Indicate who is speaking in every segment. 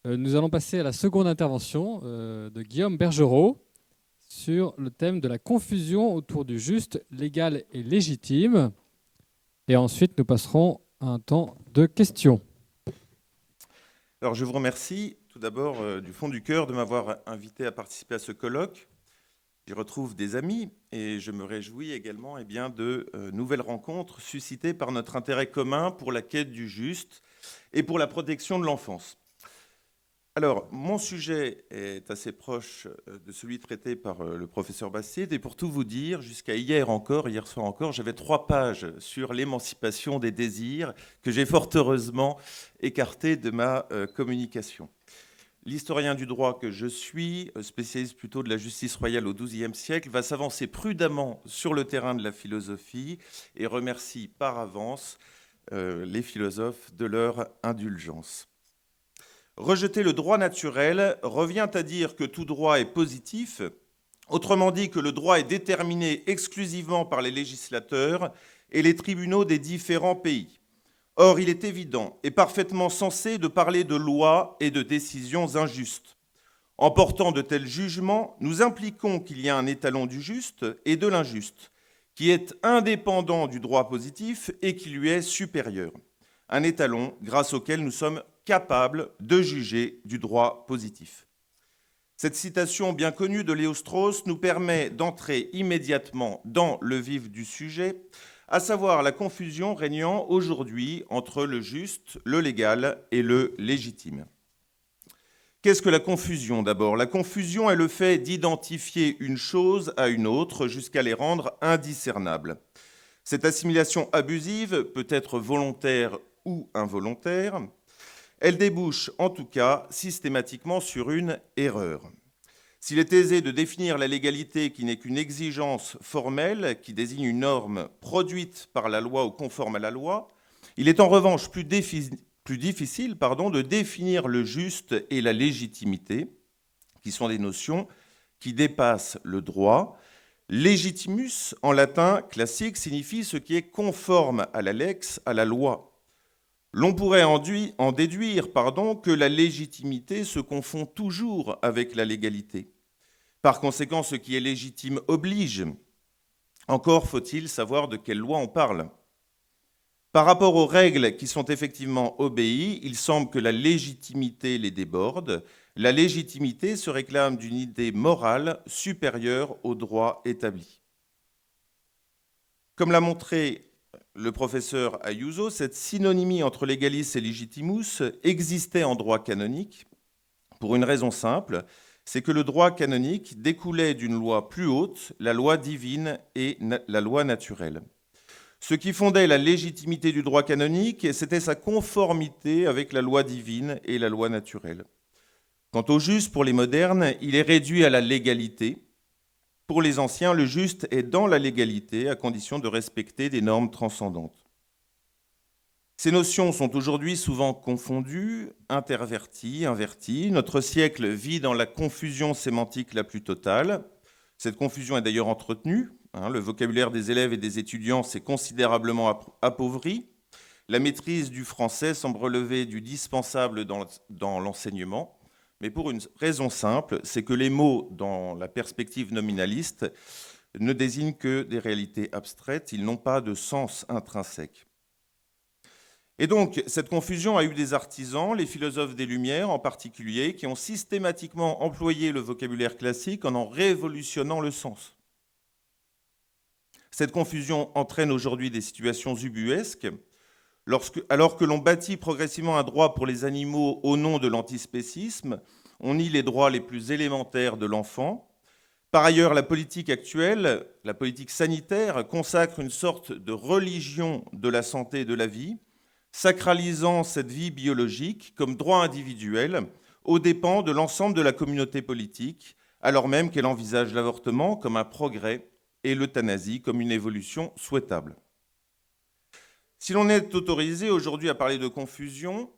Speaker 1: Nous allons passer à la seconde intervention de Guillaume Bergerot sur le thème de la confusion autour du juste, légal et légitime. Et ensuite, nous passerons à un temps de questions.
Speaker 2: Alors, je vous remercie tout d'abord du fond du cœur de m'avoir invité à participer à ce colloque. J'y retrouve des amis et je me réjouis également de nouvelles rencontres suscitées par notre intérêt commun pour la quête du juste et pour la protection de l'enfance. Alors, mon sujet est assez proche de celui traité par le professeur Bastide, et pour tout vous dire, jusqu'à hier soir encore, j'avais 3 pages sur l'émancipation des désirs que j'ai fort heureusement écarté de ma communication. L'historien du droit que je suis, spécialiste plutôt de la justice royale au XIIe siècle, va s'avancer prudemment sur le terrain de la philosophie et remercie par avance les philosophes de leur indulgence. Rejeter le droit naturel revient à dire que tout droit est positif, autrement dit que le droit est déterminé exclusivement par les législateurs et les tribunaux des différents pays. Or, il est évident et parfaitement sensé de parler de lois et de décisions injustes. En portant de tels jugements, nous impliquons qu'il y a un étalon du juste et de l'injuste, qui est indépendant du droit positif et qui lui est supérieur. Un étalon grâce auquel nous sommes capables de juger du droit positif. Cette citation bien connue de Léo Strauss nous permet d'entrer immédiatement dans le vif du sujet, à savoir la confusion régnant aujourd'hui entre le juste, le légal et le légitime. Qu'est-ce que la confusion d'abord ? La confusion est le fait d'identifier une chose à une autre jusqu'à les rendre indiscernables. Cette assimilation abusive peut être volontaire ou involontaire. Elle débouche en tout cas systématiquement sur une erreur. S'il est aisé de définir la légalité qui n'est qu'une exigence formelle qui désigne une norme produite par la loi ou conforme à la loi, il est en revanche plus difficile de définir le juste et la légitimité, qui sont des notions qui dépassent le droit. Legitimus, en latin classique, signifie ce qui est conforme à la lex, à la loi. L'on pourrait en déduire que la légitimité se confond toujours avec la légalité. Par conséquent, ce qui est légitime oblige. Encore faut-il savoir de quelle loi on parle. Par rapport aux règles qui sont effectivement obéies, il semble que la légitimité les déborde. La légitimité se réclame d'une idée morale supérieure au droit établi. Comme l'a montré le professeur Ayuso, cette synonymie entre legalis et legitimus existait en droit canonique pour une raison simple, c'est que le droit canonique découlait d'une loi plus haute, la loi divine et la loi naturelle. Ce qui fondait la légitimité du droit canonique, c'était sa conformité avec la loi divine et la loi naturelle. Quant au juste, pour les modernes, il est réduit à la légalité. Pour les anciens, le juste est dans la légalité, à condition de respecter des normes transcendantes. Ces notions sont aujourd'hui souvent confondues, interverties, inverties. Notre siècle vit dans la confusion sémantique la plus totale. Cette confusion est d'ailleurs entretenue. Le vocabulaire des élèves et des étudiants s'est considérablement appauvri. La maîtrise du français semble relever du dispensable dans l'enseignement. Mais pour une raison simple, c'est que les mots, dans la perspective nominaliste, ne désignent que des réalités abstraites, ils n'ont pas de sens intrinsèque. Et donc, cette confusion a eu des artisans, les philosophes des Lumières en particulier, qui ont systématiquement employé le vocabulaire classique en révolutionnant le sens. Cette confusion entraîne aujourd'hui des situations ubuesques, alors que l'on bâtit progressivement un droit pour les animaux au nom de l'antispécisme, on nie les droits les plus élémentaires de l'enfant. Par ailleurs, la politique actuelle, la politique sanitaire, consacre une sorte de religion de la santé et de la vie, sacralisant cette vie biologique comme droit individuel aux dépens de l'ensemble de la communauté politique, alors même qu'elle envisage l'avortement comme un progrès et l'euthanasie comme une évolution souhaitable. Si l'on est autorisé aujourd'hui à parler de confusion,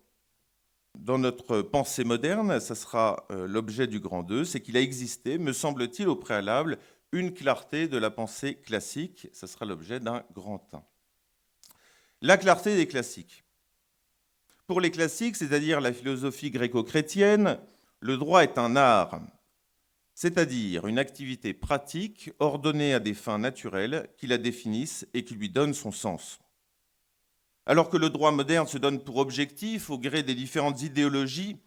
Speaker 2: dans notre pensée moderne, ça sera l'objet du grand 2, c'est qu'il a existé, me semble-t-il, au préalable, une clarté de la pensée classique, ça sera l'objet d'un grand 1. La clarté des classiques. Pour les classiques, c'est-à-dire la philosophie gréco-chrétienne, le droit est un art, c'est-à-dire une activité pratique ordonnée à des fins naturelles qui la définissent et qui lui donnent son sens. Alors que le droit moderne se donne pour objectif, au gré des différentes idéologies,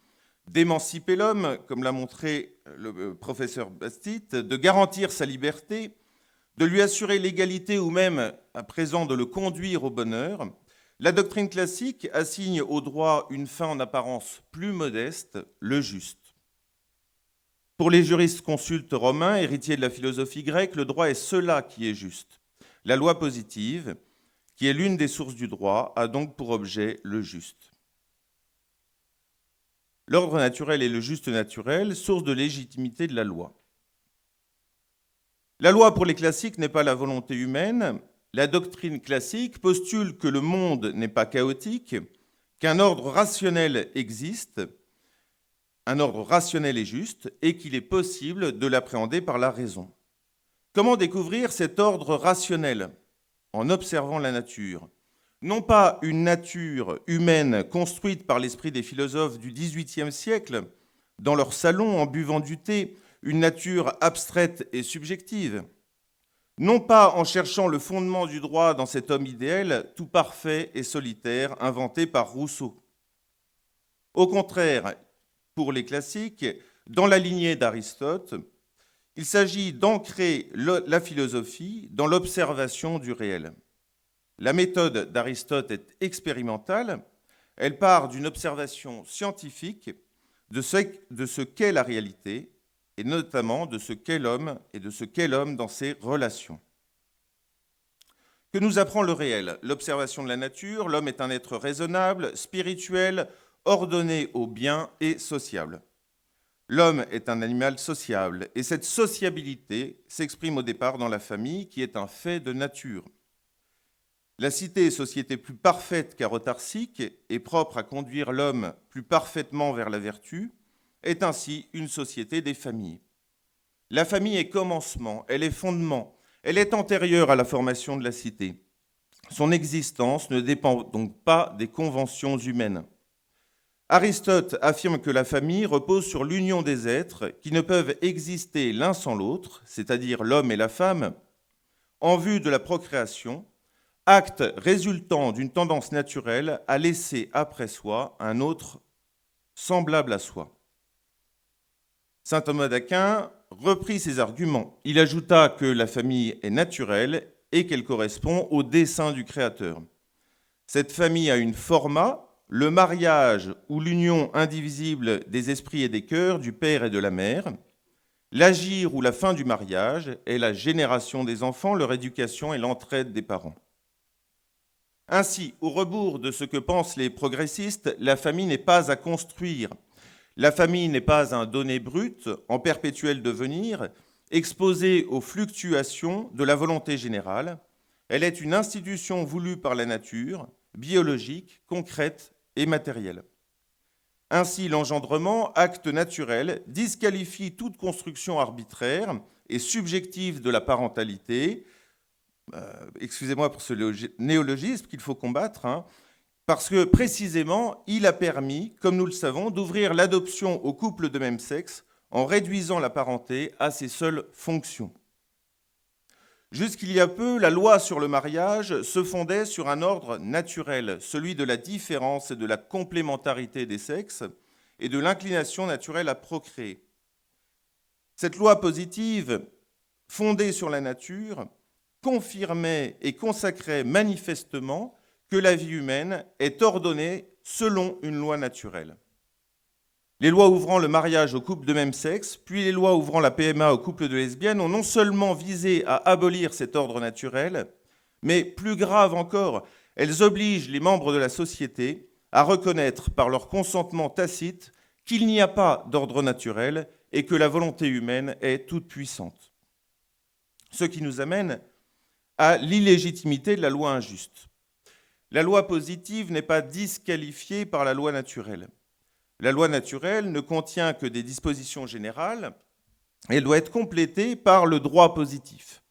Speaker 2: d'émanciper l'homme, comme l'a montré le professeur Bastit, de garantir sa liberté, de lui assurer l'égalité ou même, à présent, de le conduire au bonheur, la doctrine classique assigne au droit une fin en apparence plus modeste, le juste. Pour les juristes consultes romains, héritiers de la philosophie grecque, le droit est cela qui est juste. La loi positive, qui est l'une des sources du droit, a donc pour objet le juste. L'ordre naturel et le juste naturel, source de légitimité de la loi. La loi pour les classiques n'est pas la volonté humaine. La doctrine classique postule que le monde n'est pas chaotique, qu'un ordre rationnel existe, un ordre rationnel et juste, et qu'il est possible de l'appréhender par la raison. Comment découvrir cet ordre rationnel ? En observant la nature. Non pas une nature humaine construite par l'esprit des philosophes du XVIIIe siècle, dans leur salon en buvant du thé, une nature abstraite et subjective. Non pas en cherchant le fondement du droit dans cet homme idéal, tout parfait et solitaire, inventé par Rousseau. Au contraire, pour les classiques, dans la lignée d'Aristote, il s'agit d'ancrer la philosophie dans l'observation du réel. La méthode d'Aristote est expérimentale. Elle part d'une observation scientifique de ce qu'est la réalité, et notamment de ce qu'est l'homme et de ce qu'est l'homme dans ses relations. Que nous apprend le réel ? L'observation de la nature, l'homme est un être raisonnable, spirituel, ordonné au bien et sociable. L'homme est un animal sociable, et cette sociabilité s'exprime au départ dans la famille, qui est un fait de nature. La cité, société plus parfaite qu'arotarsique et propre à conduire l'homme plus parfaitement vers la vertu, est ainsi une société des familles. La famille est commencement, elle est fondement, elle est antérieure à la formation de la cité. Son existence ne dépend donc pas des conventions humaines. Aristote affirme que la famille repose sur l'union des êtres qui ne peuvent exister l'un sans l'autre, c'est-à-dire l'homme et la femme, en vue de la procréation, acte résultant d'une tendance naturelle à laisser après soi un autre semblable à soi. Saint Thomas d'Aquin reprit ces arguments. Il ajouta que la famille est naturelle et qu'elle correspond au dessein du Créateur. Cette famille a une forma, le mariage ou l'union indivisible des esprits et des cœurs, du père et de la mère. L'agir ou la fin du mariage est la génération des enfants, leur éducation et l'entraide des parents. Ainsi, au rebours de ce que pensent les progressistes, la famille n'est pas à construire. La famille n'est pas un donné brut, en perpétuel devenir, exposé aux fluctuations de la volonté générale. Elle est une institution voulue par la nature, biologique, concrète et matérielle. Ainsi, l'engendrement, acte naturel, disqualifie toute construction arbitraire et subjective de la parentalité. Excusez-moi pour ce néologisme qu'il faut combattre, parce que précisément, il a permis, comme nous le savons, d'ouvrir l'adoption aux couples de même sexe en réduisant la parenté à ses seules fonctions. Jusqu'il y a peu, la loi sur le mariage se fondait sur un ordre naturel, celui de la différence et de la complémentarité des sexes et de l'inclination naturelle à procréer. Cette loi positive, fondée sur la nature, confirmait et consacrait manifestement que la vie humaine est ordonnée selon une loi naturelle. Les lois ouvrant le mariage aux couples de même sexe, puis les lois ouvrant la PMA aux couples de lesbiennes ont non seulement visé à abolir cet ordre naturel, mais plus grave encore, elles obligent les membres de la société à reconnaître par leur consentement tacite qu'il n'y a pas d'ordre naturel et que la volonté humaine est toute puissante. Ce qui nous amène à l'illégitimité de la loi injuste. La loi positive n'est pas disqualifiée par la loi naturelle. La loi naturelle ne contient que des dispositions générales et elle doit être complétée par le droit positif.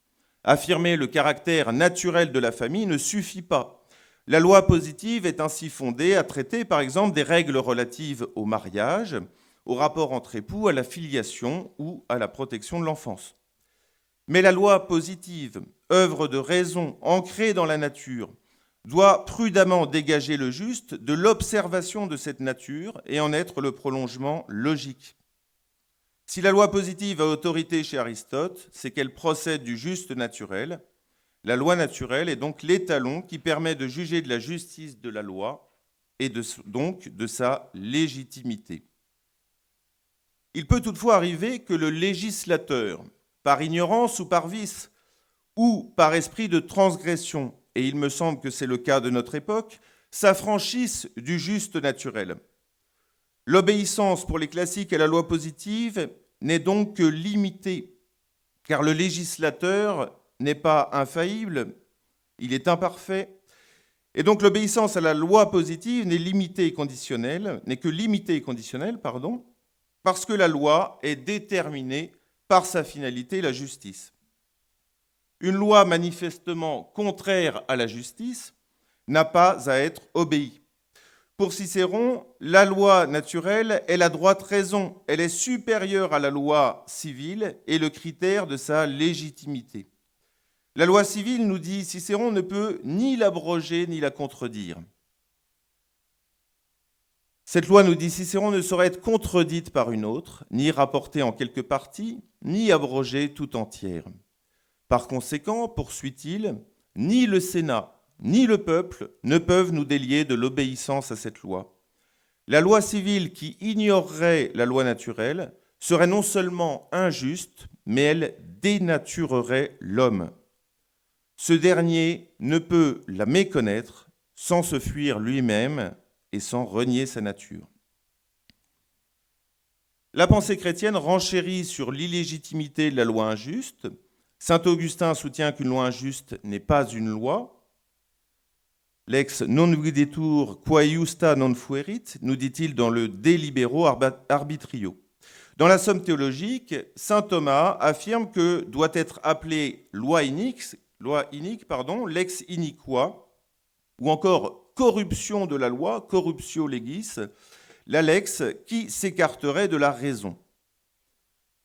Speaker 2: Affirmer le caractère naturel de la famille ne suffit pas. La loi positive est ainsi fondée à traiter, par exemple, des règles relatives au mariage, au rapport entre époux, à la filiation ou à la protection de l'enfance. Mais la loi positive, œuvre de raison ancrée dans la nature, doit prudemment dégager le juste de l'observation de cette nature et en être le prolongement logique. Si la loi positive a autorité chez Aristote, c'est qu'elle procède du juste naturel. La loi naturelle est donc l'étalon qui permet de juger de la justice de la loi et donc de sa légitimité. Il peut toutefois arriver que le législateur, par ignorance ou par vice, ou par esprit de transgression, et il me semble que c'est le cas de notre époque, s'affranchissent du juste naturel. L'obéissance pour les classiques à la loi positive n'est donc que limitée, car le législateur n'est pas infaillible, il est imparfait, et donc l'obéissance à la loi positive n'est que limitée et conditionnelle, parce que la loi est déterminée par sa finalité, la justice. Une loi manifestement contraire à la justice n'a pas à être obéie. Pour Cicéron, la loi naturelle est la droite raison, elle est supérieure à la loi civile et le critère de sa légitimité. La loi civile, nous dit Cicéron, ne peut ni l'abroger ni la contredire. Cette loi, nous dit Cicéron, ne saurait être contredite par une autre, ni rapportée en quelques parties, ni abrogée tout entière. Par conséquent, poursuit-il, ni le Sénat, ni le peuple ne peuvent nous délier de l'obéissance à cette loi. La loi civile qui ignorerait la loi naturelle serait non seulement injuste, mais elle dénaturerait l'homme. Ce dernier ne peut la méconnaître sans se fuir lui-même et sans renier sa nature. La pensée chrétienne renchérit sur l'illégitimité de la loi injuste. Saint Augustin soutient qu'une loi injuste n'est pas une loi. Lex non videtur quae iusta non fuerit, nous dit-il dans le De Libero Arbitrio. Dans la Somme théologique, saint Thomas affirme que doit être appelée loi inique, lex iniqua, ou encore corruption de la loi, corruptio legis, la lex qui s'écarterait de la raison.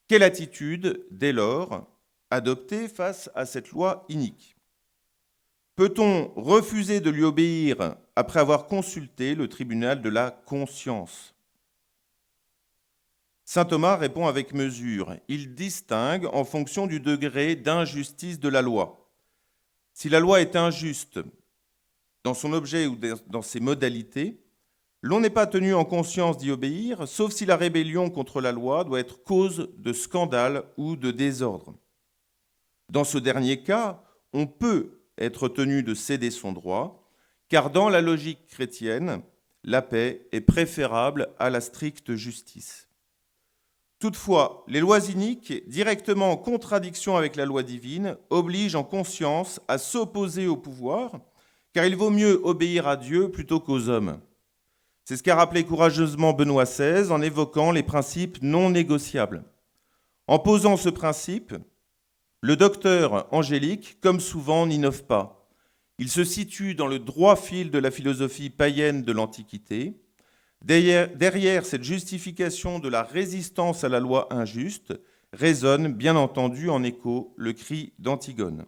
Speaker 2: Quelle attitude, dès lors, adopter face à cette loi inique? Peut-on refuser de lui obéir après avoir consulté le tribunal de la conscience? Saint Thomas répond avec mesure. Il distingue en fonction du degré d'injustice de la loi. Si la loi est injuste dans son objet ou dans ses modalités, l'on n'est pas tenu en conscience d'y obéir, sauf si la rébellion contre la loi doit être cause de scandale ou de désordre. Dans ce dernier cas, on peut être tenu de céder son droit, car dans la logique chrétienne, la paix est préférable à la stricte justice. Toutefois, les lois iniques, directement en contradiction avec la loi divine, obligent en conscience à s'opposer au pouvoir, car il vaut mieux obéir à Dieu plutôt qu'aux hommes. C'est ce qu'a rappelé courageusement Benoît XVI en évoquant les principes non négociables. En posant ce principe, le docteur angélique, comme souvent, n'innove pas. Il se situe dans le droit fil de la philosophie païenne de l'Antiquité. Derrière cette justification de la résistance à la loi injuste résonne, bien entendu, en écho le cri d'Antigone.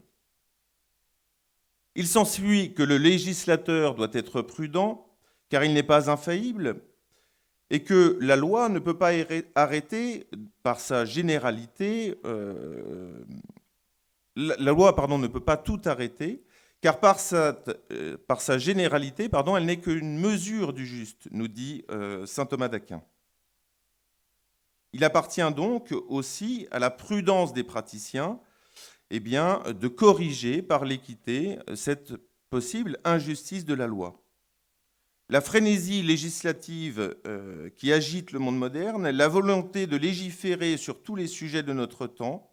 Speaker 2: Il s'ensuit que le législateur doit être prudent, car il n'est pas infaillible, et que la loi ne peut pas arrêter par sa généralité, ne peut pas tout arrêter, car par sa généralité, elle n'est qu'une mesure du juste, nous dit saint Thomas d'Aquin. Il appartient donc aussi à la prudence des praticiens de corriger par l'équité cette possible injustice de la loi. La frénésie législative qui agite le monde moderne, la volonté de légiférer sur tous les sujets de notre temps,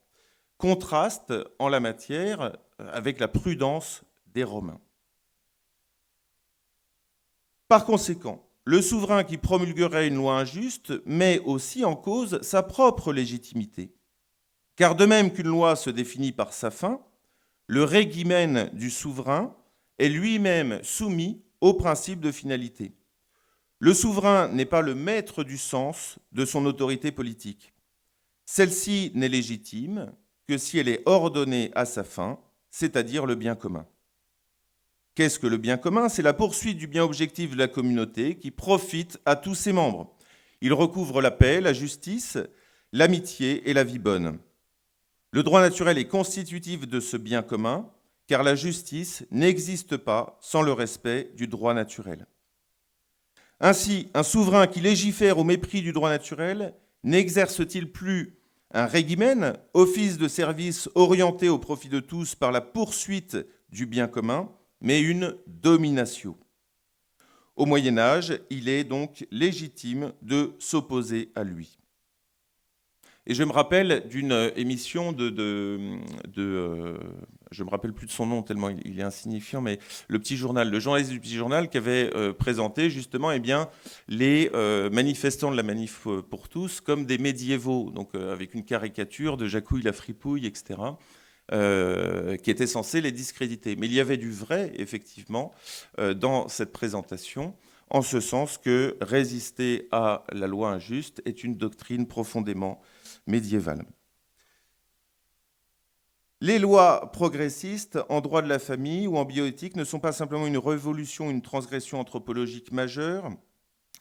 Speaker 2: contraste en la matière avec la prudence des Romains. Par conséquent, le souverain qui promulguerait une loi injuste met aussi en cause sa propre légitimité. Car de même qu'une loi se définit par sa fin, le régimen du souverain est lui-même soumis au principe de finalité. Le souverain n'est pas le maître du sens de son autorité politique. Celle-ci n'est légitime que si elle est ordonnée à sa fin, c'est-à-dire le bien commun. Qu'est-ce que le bien commun? C'est la poursuite du bien objectif de la communauté qui profite à tous ses membres. Il recouvre la paix, la justice, l'amitié et la vie bonne. Le droit naturel est constitutif de ce bien commun, car la justice n'existe pas sans le respect du droit naturel. Ainsi, un souverain qui légifère au mépris du droit naturel n'exerce-t-il plus un régimen, office de service orienté au profit de tous par la poursuite du bien commun, mais une domination? Au Moyen Âge, il est donc légitime de s'opposer à lui. Et je me rappelle d'une émission je me rappelle plus de son nom tellement il est insignifiant, mais le Petit Journal, le journaliste du Petit Journal qui avait présenté justement les manifestants de la Manif pour tous comme des médiévaux, donc avec une caricature de Jacouille la fripouille, etc., qui était censé les discréditer. Mais il y avait du vrai, effectivement, dans cette présentation, en ce sens que résister à la loi injuste est une doctrine profondément médiévale. Les lois progressistes en droit de la famille ou en bioéthique ne sont pas simplement une révolution, une transgression anthropologique majeure,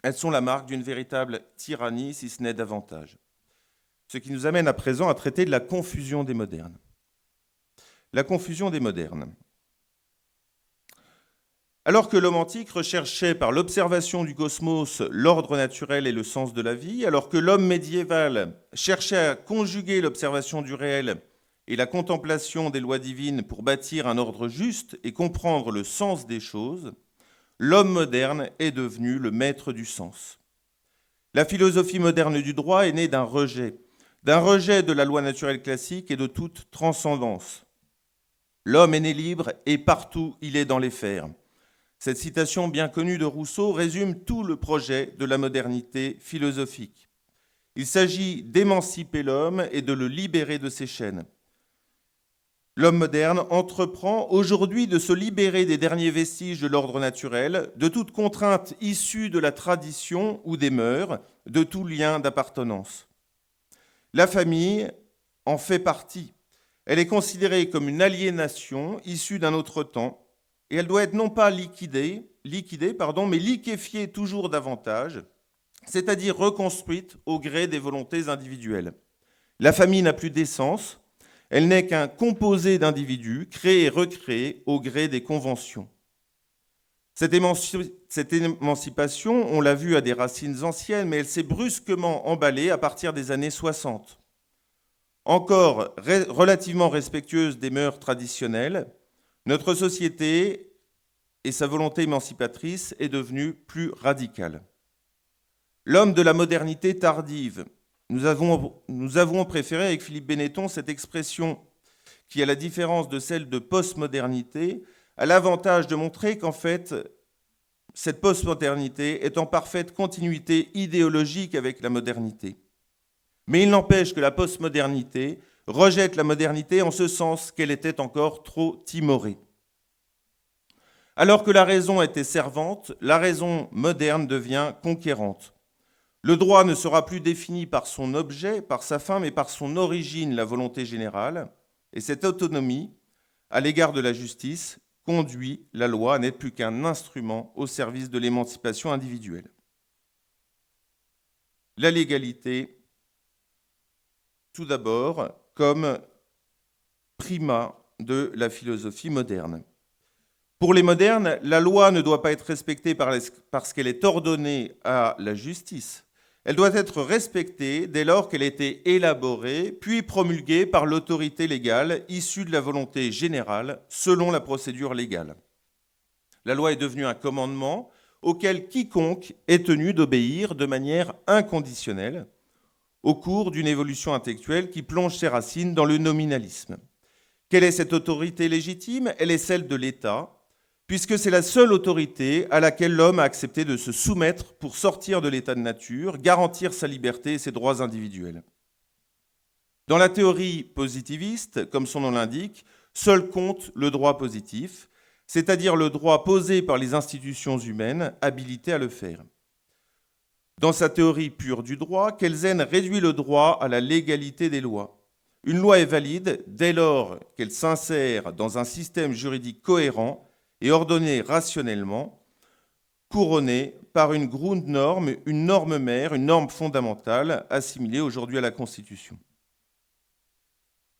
Speaker 2: elles sont la marque d'une véritable tyrannie, si ce n'est davantage. Ce qui nous amène à présent à traiter de la confusion des modernes. La confusion des modernes. Alors que l'homme antique recherchait par l'observation du cosmos l'ordre naturel et le sens de la vie, alors que l'homme médiéval cherchait à conjuguer l'observation du réel et la contemplation des lois divines pour bâtir un ordre juste et comprendre le sens des choses, l'homme moderne est devenu le maître du sens. La philosophie moderne du droit est née d'un rejet de la loi naturelle classique et de toute transcendance. L'homme est né libre et partout il est dans les fers. Cette citation bien connue de Rousseau résume tout le projet de la modernité philosophique. Il s'agit d'émanciper l'homme et de le libérer de ses chaînes. L'homme moderne entreprend aujourd'hui de se libérer des derniers vestiges de l'ordre naturel, de toute contrainte issue de la tradition ou des mœurs, de tout lien d'appartenance. La famille en fait partie. Elle est considérée comme une aliénation issue d'un autre temps, et elle doit être non pas liquidée, mais liquéfiée toujours davantage, c'est-à-dire reconstruite au gré des volontés individuelles. La famille n'a plus d'essence, elle n'est qu'un composé d'individus créés et recréés au gré des conventions. Cette émancipation, on l'a vu, a des racines anciennes, mais elle s'est brusquement emballée à partir des années 60. Encore relativement respectueuse des mœurs traditionnelles, notre société et sa volonté émancipatrice est devenue plus radicale. L'homme de la modernité tardive, nous avons préféré avec Philippe Benetton cette expression qui, à la différence de celle de postmodernité, a l'avantage de montrer qu'en fait, cette postmodernité est en parfaite continuité idéologique avec la modernité. Mais il n'empêche que la postmodernité rejette la modernité en ce sens qu'elle était encore trop timorée. Alors que la raison était servante, la raison moderne devient conquérante. Le droit ne sera plus défini par son objet, par sa fin, mais par son origine, la volonté générale. Et cette autonomie, à l'égard de la justice, conduit la loi à n'être plus qu'un instrument au service de l'émancipation individuelle. La légalité, tout d'abord, comme primat de la philosophie moderne. Pour les modernes, la loi ne doit pas être respectée parce qu'elle est ordonnée à la justice. Elle doit être respectée dès lors qu'elle a été élaborée, puis promulguée par l'autorité légale issue de la volonté générale selon la procédure légale. La loi est devenue un commandement auquel quiconque est tenu d'obéir de manière inconditionnelle au cours d'une évolution intellectuelle qui plonge ses racines dans le nominalisme. Quelle est cette autorité légitime? Elle est celle de l'État, puisque c'est la seule autorité à laquelle l'homme a accepté de se soumettre pour sortir de l'état de nature, garantir sa liberté et ses droits individuels. Dans la théorie positiviste, comme son nom l'indique, seul compte le droit positif, c'est-à-dire le droit posé par les institutions humaines habilitées à le faire. Dans sa théorie pure du droit, Kelsen réduit le droit à la légalité des lois. Une loi est valide dès lors qu'elle s'insère dans un système juridique cohérent et ordonné rationnellement, couronné par une Grundnorm, une norme mère, une norme fondamentale, assimilée aujourd'hui à la Constitution.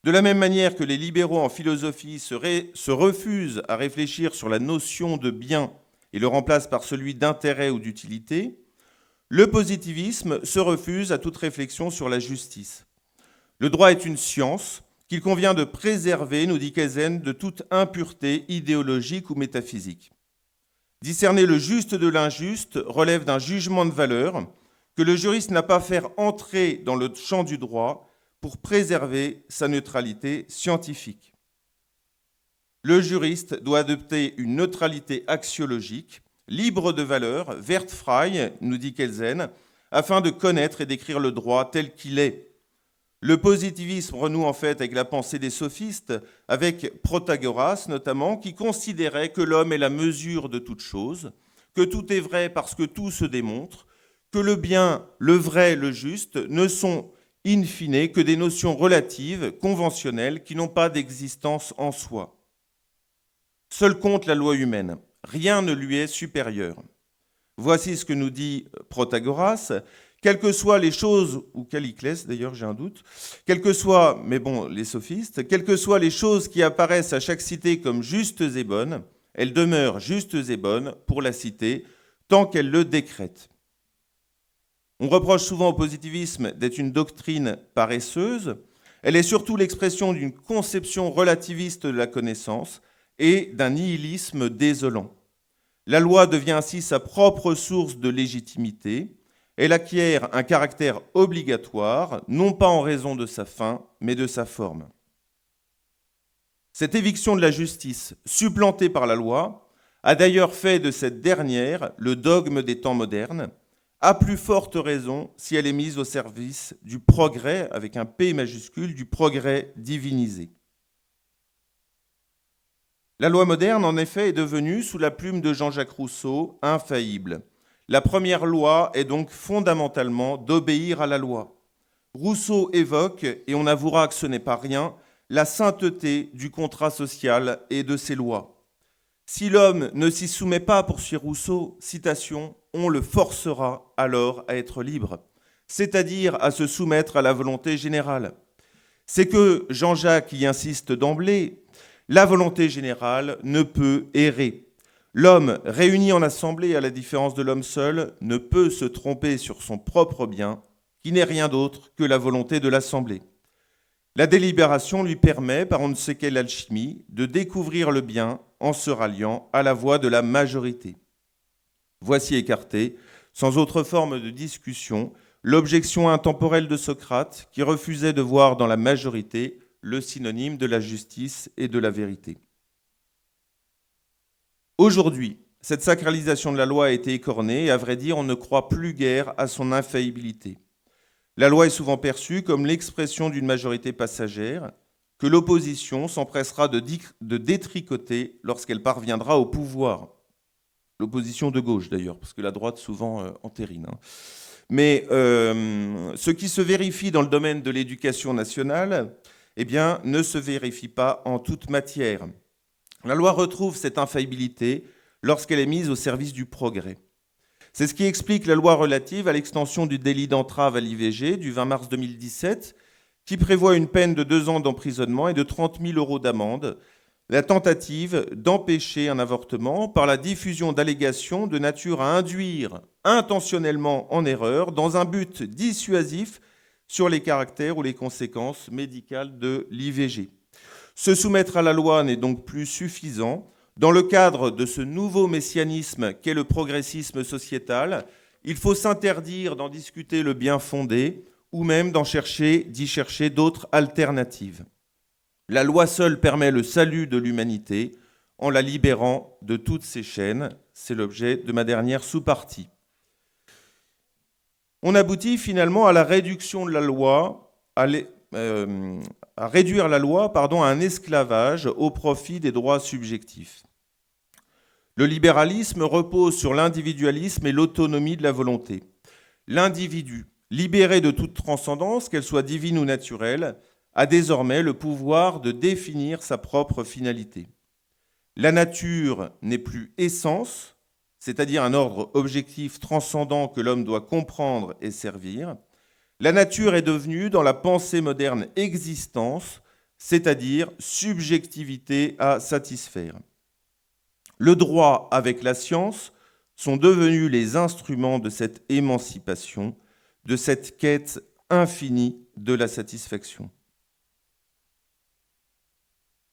Speaker 2: De la même manière que les libéraux en philosophie se refusent à réfléchir sur la notion de bien et le remplacent par celui d'intérêt ou d'utilité, le positivisme se refuse à toute réflexion sur la justice. Le droit est une science qu'il convient de préserver, nous dit Kelsen, de toute impureté idéologique ou métaphysique. Discerner le juste de l'injuste relève d'un jugement de valeur que le juriste n'a pas à faire entrer dans le champ du droit pour préserver sa neutralité scientifique. Le juriste doit adopter une neutralité axiologique, libre de valeur, wertfrei, nous dit Kelsen, afin de connaître et d'écrire le droit tel qu'il est. Le positivisme renoue en fait avec la pensée des sophistes, avec Protagoras notamment, qui considérait que l'homme est la mesure de toute chose, que tout est vrai parce que tout se démontre, que le bien, le vrai, le juste ne sont in fine que des notions relatives, conventionnelles, qui n'ont pas d'existence en soi. Seule compte la loi humaine, rien ne lui est supérieur. Voici ce que nous dit Protagoras. Quelles que soient les choses, ou Calliclès d'ailleurs, j'ai un doute, quelles que soient, mais bon, les sophistes, quelles que soient les choses qui apparaissent à chaque cité comme justes et bonnes, elles demeurent justes et bonnes pour la cité tant qu'elle le décrète. On reproche souvent au positivisme d'être une doctrine paresseuse. Elle est surtout l'expression d'une conception relativiste de la connaissance et d'un nihilisme désolant. La loi devient ainsi sa propre source de légitimité. Elle acquiert un caractère obligatoire, non pas en raison de sa fin, mais de sa forme. Cette éviction de la justice, supplantée par la loi, a d'ailleurs fait de cette dernière le dogme des temps modernes, à plus forte raison si elle est mise au service du progrès, avec un P majuscule, du progrès divinisé. La loi moderne, en effet, est devenue, sous la plume de Jean-Jacques Rousseau, infaillible. La première loi est donc fondamentalement d'obéir à la loi. Rousseau évoque, et on avouera que ce n'est pas rien, la sainteté du contrat social et de ses lois. Si l'homme ne s'y soumet pas, poursuit Rousseau, citation, on le forcera alors à être libre, c'est-à-dire à se soumettre à la volonté générale. C'est que Jean-Jacques y insiste d'emblée, la volonté générale ne peut errer. L'homme réuni en assemblée, à la différence de l'homme seul, ne peut se tromper sur son propre bien, qui n'est rien d'autre que la volonté de l'assemblée. La délibération lui permet, par on ne sait quelle alchimie, de découvrir le bien en se ralliant à la voix de la majorité. Voici écartée, sans autre forme de discussion, l'objection intemporelle de Socrate, qui refusait de voir dans la majorité le synonyme de la justice et de la vérité. Aujourd'hui, cette sacralisation de la loi a été écornée et à vrai dire, on ne croit plus guère à son infaillibilité. La loi est souvent perçue comme l'expression d'une majorité passagère que l'opposition s'empressera de détricoter lorsqu'elle parviendra au pouvoir. L'opposition de gauche d'ailleurs, parce que la droite souvent entérine. Mais ce qui se vérifie dans le domaine de l'éducation nationale, eh bien, ne se vérifie pas en toute matière. La loi retrouve cette infaillibilité lorsqu'elle est mise au service du progrès. C'est ce qui explique la loi relative à l'extension du délit d'entrave à l'IVG du 20 mars 2017, qui prévoit une peine de 2 ans d'emprisonnement et de 30 000 € d'amende, la tentative d'empêcher un avortement par la diffusion d'allégations de nature à induire intentionnellement en erreur dans un but dissuasif sur les caractères ou les conséquences médicales de l'IVG. Se soumettre à la loi n'est donc plus suffisant. Dans le cadre de ce nouveau messianisme qu'est le progressisme sociétal, il faut s'interdire d'en discuter le bien fondé ou même d'y chercher d'autres alternatives. La loi seule permet le salut de l'humanité en la libérant de toutes ses chaînes. C'est l'objet de ma dernière sous-partie. On aboutit finalement à la réduction de la loi, à réduire la loi à un esclavage au profit des droits subjectifs. Le libéralisme repose sur l'individualisme et l'autonomie de la volonté. L'individu, libéré de toute transcendance, qu'elle soit divine ou naturelle, a désormais le pouvoir de définir sa propre finalité. La nature n'est plus essence, c'est-à-dire un ordre objectif transcendant que l'homme doit comprendre et servir. La nature est devenue, dans la pensée moderne, existence, c'est-à-dire subjectivité à satisfaire. Le droit avec la science sont devenus les instruments de cette émancipation, de cette quête infinie de la satisfaction.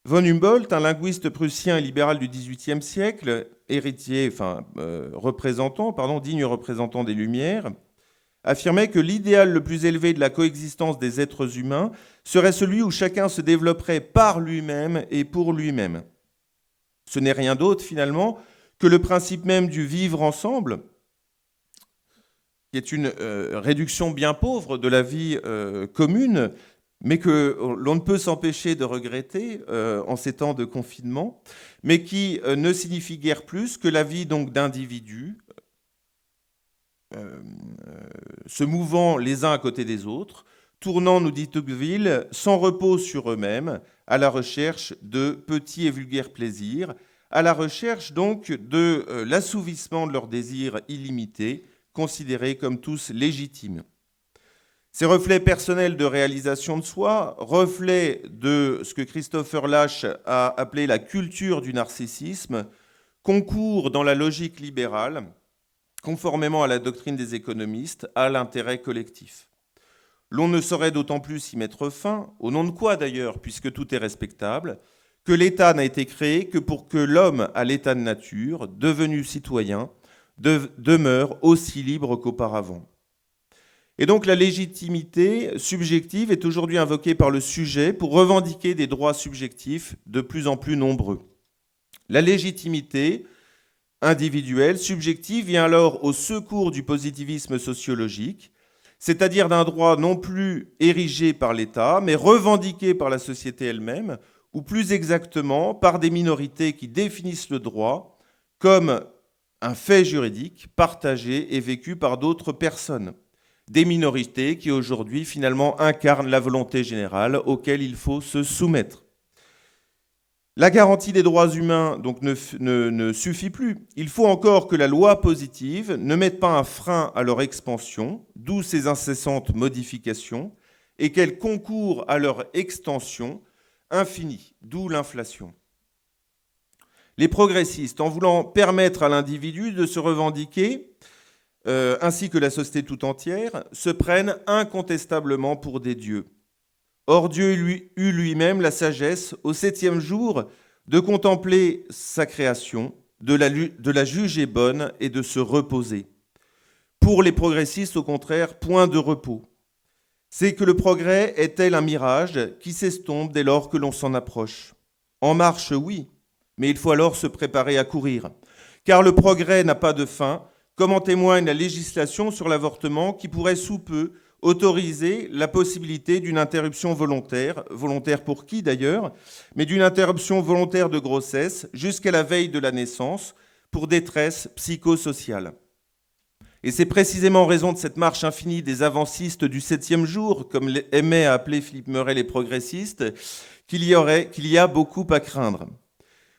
Speaker 2: Von Humboldt, un linguiste prussien et libéral du XVIIIe siècle, digne représentant des Lumières, affirmait que l'idéal le plus élevé de la coexistence des êtres humains serait celui où chacun se développerait par lui-même et pour lui-même. Ce n'est rien d'autre, finalement, que le principe même du vivre ensemble, qui est une réduction bien pauvre de la vie commune, mais que l'on ne peut s'empêcher de regretter en ces temps de confinement, mais qui ne signifie guère plus que la vie donc d'individus se mouvant les uns à côté des autres, tournant, nous dit Tocqueville, sans repos sur eux-mêmes, à la recherche de petits et vulgaires plaisirs, à la recherche donc de l'assouvissement de leurs désirs illimités, considérés comme tous légitimes. Ces reflets personnels de réalisation de soi, reflets de ce que Christopher Lasch a appelé la culture du narcissisme, concourent dans la logique libérale, conformément à la doctrine des économistes, à l'intérêt collectif. L'on ne saurait d'autant plus y mettre fin, au nom de quoi d'ailleurs, puisque tout est respectable, que l'État n'a été créé que pour que l'homme à l'état de nature, devenu citoyen, demeure aussi libre qu'auparavant. Et donc la légitimité subjective est aujourd'hui invoquée par le sujet pour revendiquer des droits subjectifs de plus en plus nombreux. La légitimité individuelle, subjective, vient alors au secours du positivisme sociologique, c'est-à-dire d'un droit non plus érigé par l'État, mais revendiqué par la société elle-même, ou plus exactement par des minorités qui définissent le droit comme un fait juridique partagé et vécu par d'autres personnes. Des minorités qui aujourd'hui finalement incarnent la volonté générale auquel il faut se soumettre. La garantie des droits humains donc ne suffit plus. Il faut encore que la loi positive ne mette pas un frein à leur expansion, d'où ces incessantes modifications, et qu'elle concourt à leur extension infinie, d'où l'inflation. Les progressistes, en voulant permettre à l'individu de se revendiquer, ainsi que la société tout entière, se prennent incontestablement pour des dieux. Or, Dieu eut lui-même la sagesse, au 7e jour, de contempler sa création, de la juger bonne et de se reposer. Pour les progressistes, au contraire, point de repos. C'est que le progrès est tel un mirage qui s'estompe dès lors que l'on s'en approche. En marche, oui, mais il faut alors se préparer à courir. Car le progrès n'a pas de fin, comme en témoigne la législation sur l'avortement qui pourrait sous peu autoriser la possibilité d'une interruption volontaire pour qui d'ailleurs, mais d'une interruption volontaire de grossesse jusqu'à la veille de la naissance pour détresse psychosociale. Et c'est précisément en raison de cette marche infinie des avancistes du 7e jour, comme aimait à appeler Philippe Meuret les progressistes, qu'il y a beaucoup à craindre.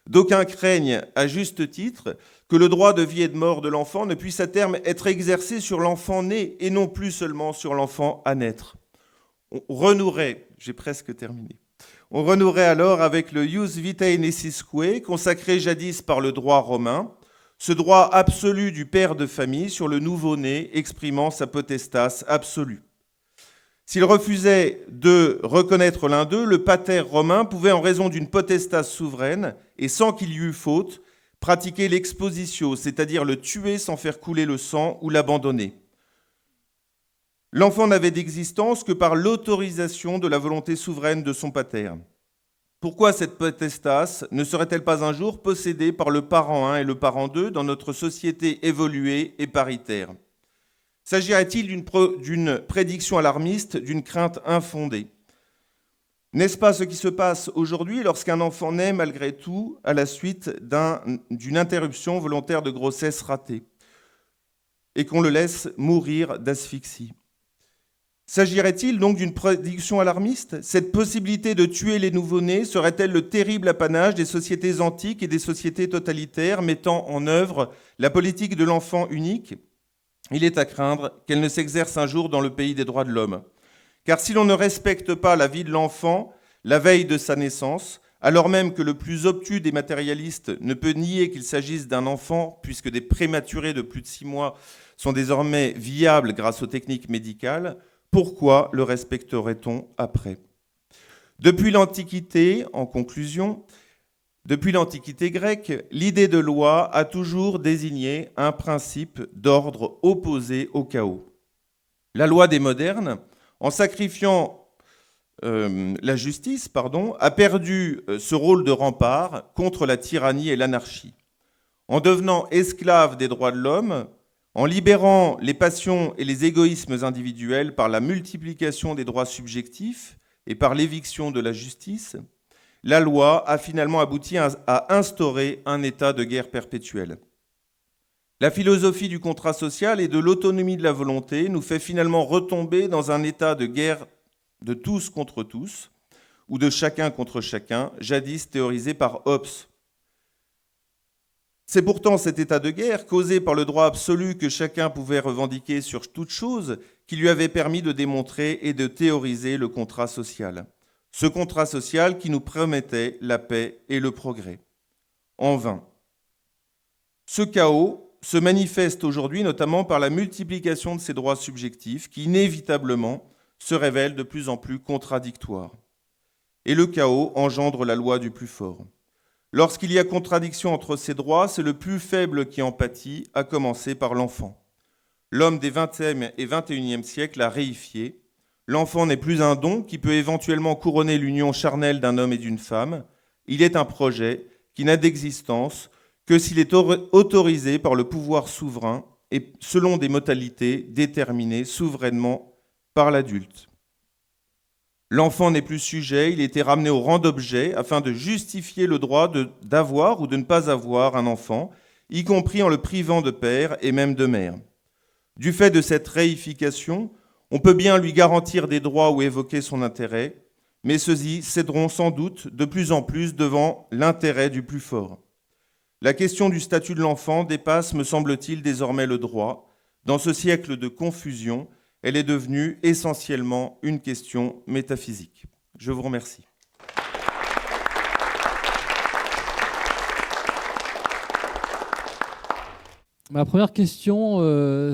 Speaker 2: D'aucuns craignent, à juste titre, que le droit de vie et de mort de l'enfant ne puisse à terme être exercé sur l'enfant né et non plus seulement sur l'enfant à naître. On renouerait alors avec le ius vitae necisque, consacré jadis par le droit romain, ce droit absolu du père de famille sur le nouveau-né exprimant sa potestas absolue. S'il refusait de reconnaître l'un d'eux, le pater romain pouvait, en raison d'une potestas souveraine, et sans qu'il y eût faute, pratiquer l'expositio, c'est-à-dire le tuer sans faire couler le sang ou l'abandonner. L'enfant n'avait d'existence que par l'autorisation de la volonté souveraine de son pater. Pourquoi cette potestas ne serait-elle pas un jour possédée par le parent 1 et le parent 2 dans notre société évoluée et paritaire ? S'agirait-il d'une prédiction alarmiste, d'une crainte infondée ? N'est-ce pas ce qui se passe aujourd'hui lorsqu'un enfant naît malgré tout à la suite d'une interruption volontaire de grossesse ratée et qu'on le laisse mourir d'asphyxie? S'agirait-il donc d'une prédiction alarmiste? Cette possibilité de tuer les nouveau-nés serait-elle le terrible apanage des sociétés antiques et des sociétés totalitaires mettant en œuvre la politique de l'enfant unique? Il est à craindre qu'elle ne s'exerce un jour dans le pays des droits de l'homme. Car si l'on ne respecte pas la vie de l'enfant la veille de sa naissance, alors même que le plus obtus des matérialistes ne peut nier qu'il s'agisse d'un enfant, puisque des prématurés de plus de 6 mois sont désormais viables grâce aux techniques médicales, pourquoi le respecterait-on après? Depuis l'Antiquité, en conclusion, depuis l'Antiquité grecque, l'idée de loi a toujours désigné un principe d'ordre opposé au chaos. La loi des modernes, en sacrifiant la justice, a perdu ce rôle de rempart contre la tyrannie et l'anarchie. En devenant esclave des droits de l'homme, en libérant les passions et les égoïsmes individuels par la multiplication des droits subjectifs et par l'éviction de la justice, la loi a finalement abouti à instaurer un état de guerre perpétuelle. La philosophie du contrat social et de l'autonomie de la volonté nous fait finalement retomber dans un état de guerre de tous contre tous, ou de chacun contre chacun, jadis théorisé par Hobbes. C'est pourtant cet état de guerre, causé par le droit absolu que chacun pouvait revendiquer sur toute chose, qui lui avait permis de démontrer et de théoriser le contrat social. Ce contrat social qui nous promettait la paix et le progrès. En vain. Ce chaos se manifeste aujourd'hui notamment par la multiplication de ces droits subjectifs qui inévitablement se révèlent de plus en plus contradictoires. Et le chaos engendre la loi du plus fort. Lorsqu'il y a contradiction entre ces droits, c'est le plus faible qui en pâtit, à commencer par l'enfant. L'homme des XXe et XXIe siècles a réifié. L'enfant n'est plus un don qui peut éventuellement couronner l'union charnelle d'un homme et d'une femme. Il est un projet qui n'a d'existence que s'il est autorisé par le pouvoir souverain et selon des modalités déterminées souverainement par l'adulte. L'enfant n'est plus sujet, il a été ramené au rang d'objet afin de justifier le droit d'avoir ou de ne pas avoir un enfant, y compris en le privant de père et même de mère. Du fait de cette réification, on peut bien lui garantir des droits ou évoquer son intérêt, mais ceux-ci céderont sans doute de plus en plus devant l'intérêt du plus fort. La question du statut de l'enfant dépasse, me semble-t-il, désormais le droit. Dans ce siècle de confusion, elle est devenue essentiellement une question métaphysique. Je vous remercie.
Speaker 1: Ma première question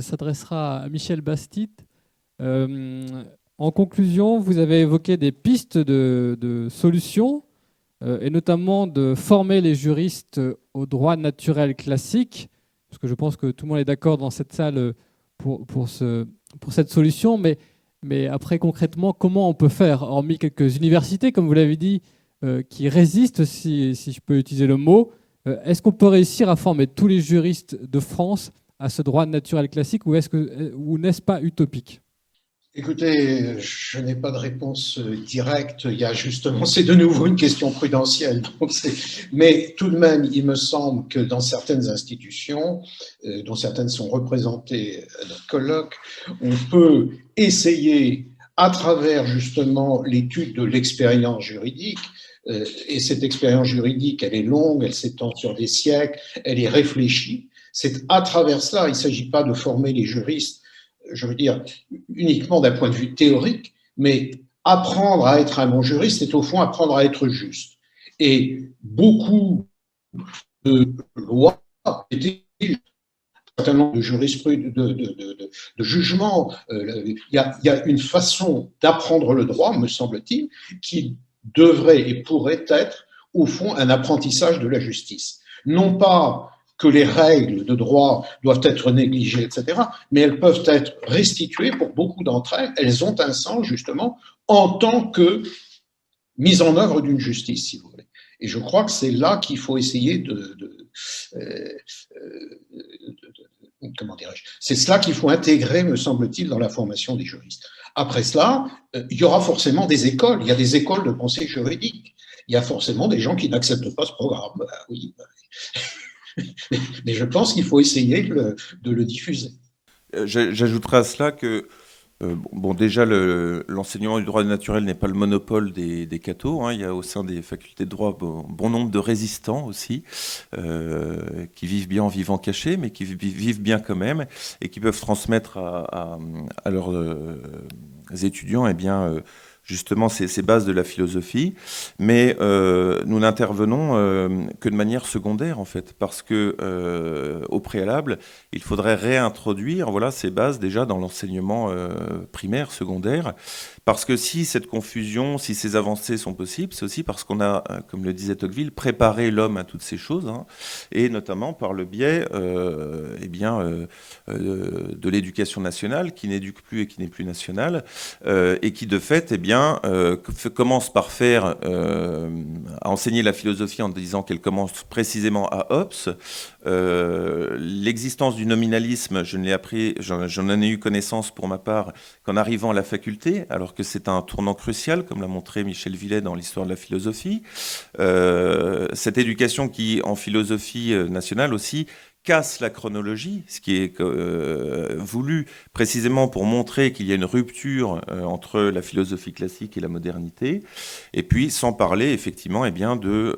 Speaker 1: s'adressera à Michel Bastit. En conclusion, vous avez évoqué des pistes de solutions, et notamment de former les juristes au droit naturel classique, parce que je pense que tout le monde est d'accord dans cette salle pour cette solution, mais après concrètement, comment on peut faire, hormis quelques universités, comme vous l'avez dit, qui résistent, si je peux utiliser le mot, est-ce qu'on peut réussir à former tous les juristes de France à ce droit naturel classique, ou n'est-ce pas utopique?
Speaker 3: Écoutez, je n'ai pas de réponse directe. Il y a justement, c'est de nouveau une question prudentielle. Mais tout de même, il me semble que dans certaines institutions, dont certaines sont représentées à notre colloque, on peut essayer, à travers justement l'étude de l'expérience juridique, et cette expérience juridique, elle est longue, elle s'étend sur des siècles, elle est réfléchie. C'est à travers cela, il ne s'agit pas de former les juristes, je veux dire, uniquement d'un point de vue théorique, mais apprendre à être un bon juriste, c'est au fond apprendre à être juste. Et beaucoup de lois étaient un certain nombre de jurisprudence, de jugements. Il y a une façon d'apprendre le droit, me semble-t-il, qui devrait et pourrait être, au fond, un apprentissage de la justice. Non pas que les règles de droit doivent être négligées, etc., mais elles peuvent être restituées pour beaucoup d'entre elles. Elles ont un sens, justement, en tant que mise en œuvre d'une justice, si vous voulez. Et je crois que c'est là qu'il faut essayer comment dirais-je, c'est cela qu'il faut intégrer, me semble-t-il, dans la formation des juristes. Après cela, il y aura forcément des écoles. Il y a des écoles de conseil juridique. Il y a forcément des gens qui n'acceptent pas ce programme. Oui, mais je pense qu'il faut essayer de le diffuser.
Speaker 2: J'ajouterai à cela que déjà, l'enseignement du droit naturel n'est pas le monopole des cathos. Hein. Il y a au sein des facultés de droit bon nombre de résistants aussi, qui vivent bien en vivant cachés, mais qui vivent bien quand même, et qui peuvent transmettre à leurs étudiants justement ces bases de la philosophie. Mais nous n'intervenons que de manière secondaire, en fait, parce que au préalable, il faudrait réintroduire ces bases déjà dans l'enseignement primaire, secondaire, parce que si cette confusion, si ces avancées sont possibles, c'est aussi parce qu'on a, comme le disait Tocqueville, préparé l'homme à toutes ces choses, hein, et notamment par le biais de l'éducation nationale, qui n'éduque plus et qui n'est plus nationale, et qui de fait commence par à enseigner la philosophie en disant qu'elle commence précisément à Hobbes. L'existence du nominalisme, j'en ai eu connaissance pour ma part qu'en arrivant à la faculté, alors que c'est un tournant crucial, comme l'a montré Michel Villet dans l'histoire de la philosophie. Cette éducation qui, en philosophie nationale aussi, casse la chronologie, ce qui est voulu précisément pour montrer qu'il y a une rupture entre la philosophie classique et la modernité, et puis sans parler effectivement de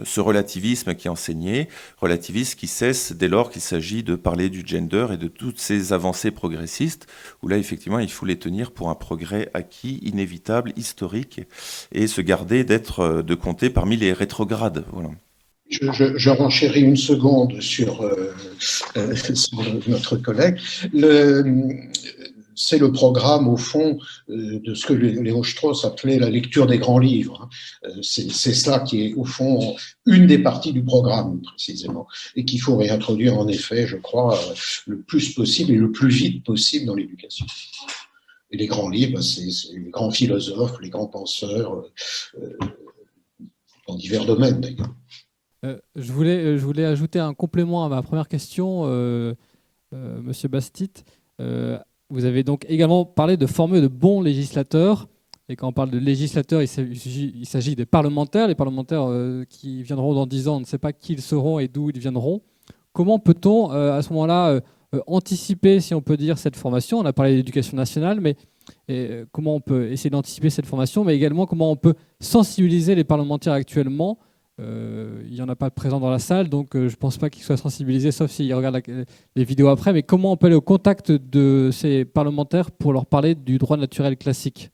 Speaker 2: ce relativisme qui est enseigné, relativisme qui cesse dès lors qu'il s'agit de parler du gender et de toutes ces avancées progressistes, où là effectivement il faut les tenir pour un progrès acquis, inévitable, historique, et se garder de compter parmi les rétrogrades. Voilà.
Speaker 3: Je renchéris une seconde sur notre collègue. C'est le programme, au fond, de ce que Léo Strauss appelait la lecture des grands livres. C'est cela qui est, au fond, une des parties du programme, précisément, et qu'il faut réintroduire, en effet, je crois, le plus possible et le plus vite possible dans l'éducation. Et les grands livres, c'est les grands philosophes, les grands penseurs, dans divers domaines, d'ailleurs.
Speaker 1: Je voulais ajouter un complément à ma première question, Monsieur Bastit. Vous avez donc également parlé de former de bons législateurs. Et quand on parle de législateurs, il s'agit des parlementaires. Les parlementaires qui viendront dans 10 ans, on ne sait pas qui ils seront et d'où ils viendront. Comment peut-on, à ce moment-là, anticiper, si on peut dire, cette formation ? On a parlé d'éducation nationale, mais comment on peut essayer d'anticiper cette formation, mais également comment on peut sensibiliser les parlementaires actuellement. Il n'y en a pas de présents dans la salle, donc je ne pense pas qu'ils soient sensibilisés, sauf s'ils regardent les vidéos après. Mais comment on peut aller au contact de ces parlementaires pour leur parler du droit naturel classique ?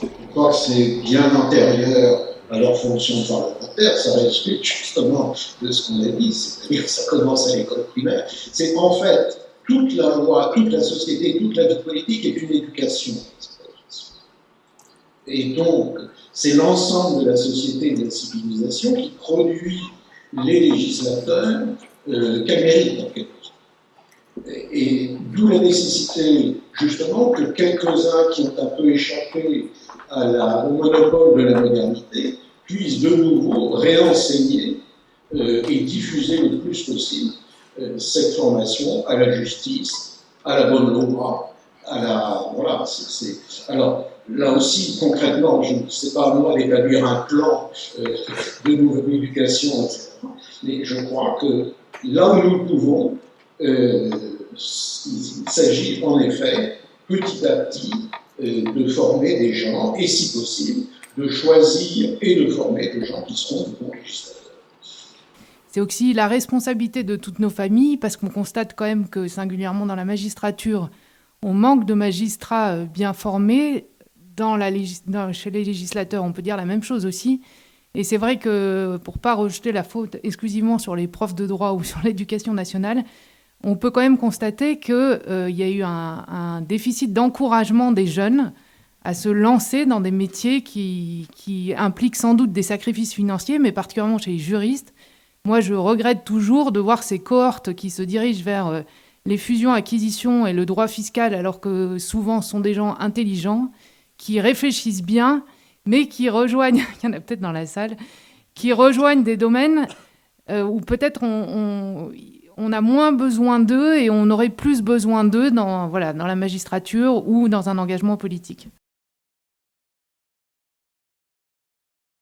Speaker 3: Je crois que c'est bien antérieur à leur fonction parlementaire. Ça résulte justement de ce qu'on a dit, c'est-à-dire que ça commence à l'école primaire. C'est en fait toute la loi, toute la société, toute la vie politique est une éducation. Et donc, c'est l'ensemble de la société et de la civilisation qui produit les législateurs qu'elle mérite, en quelque sorte. Et d'où la nécessité, justement, que quelques-uns qui ont un peu échappé au monopole de la modernité puissent de nouveau réenseigner et diffuser le plus possible cette formation à la justice, à la bonne loi, Alors, là aussi, concrètement, ce n'est pas à moi d'établir un plan de nouvelle éducation, etc. Mais je crois que là où nous pouvons, il s'agit en effet, petit à petit, de former des gens, et si possible, de choisir et de former des gens qui seront de bons législateurs.
Speaker 4: C'est aussi la responsabilité de toutes nos familles, parce qu'on constate quand même que, singulièrement dans la magistrature, on manque de magistrats bien formés. Chez les législateurs, on peut dire la même chose aussi. Et c'est vrai que, pour ne pas rejeter la faute exclusivement sur les profs de droit ou sur l'éducation nationale, on peut quand même constater qu'il y a eu un déficit d'encouragement des jeunes à se lancer dans des métiers qui impliquent sans doute des sacrifices financiers, mais particulièrement chez les juristes. Moi, je regrette toujours de voir ces cohortes qui se dirigent vers les fusions-acquisitions et le droit fiscal, alors que souvent ce sont des gens intelligents, qui réfléchissent bien, mais qui rejoignent, il y en a peut-être dans la salle, qui rejoignent des domaines où peut-être on a moins besoin d'eux et on aurait plus besoin d'eux dans la magistrature ou dans un engagement politique.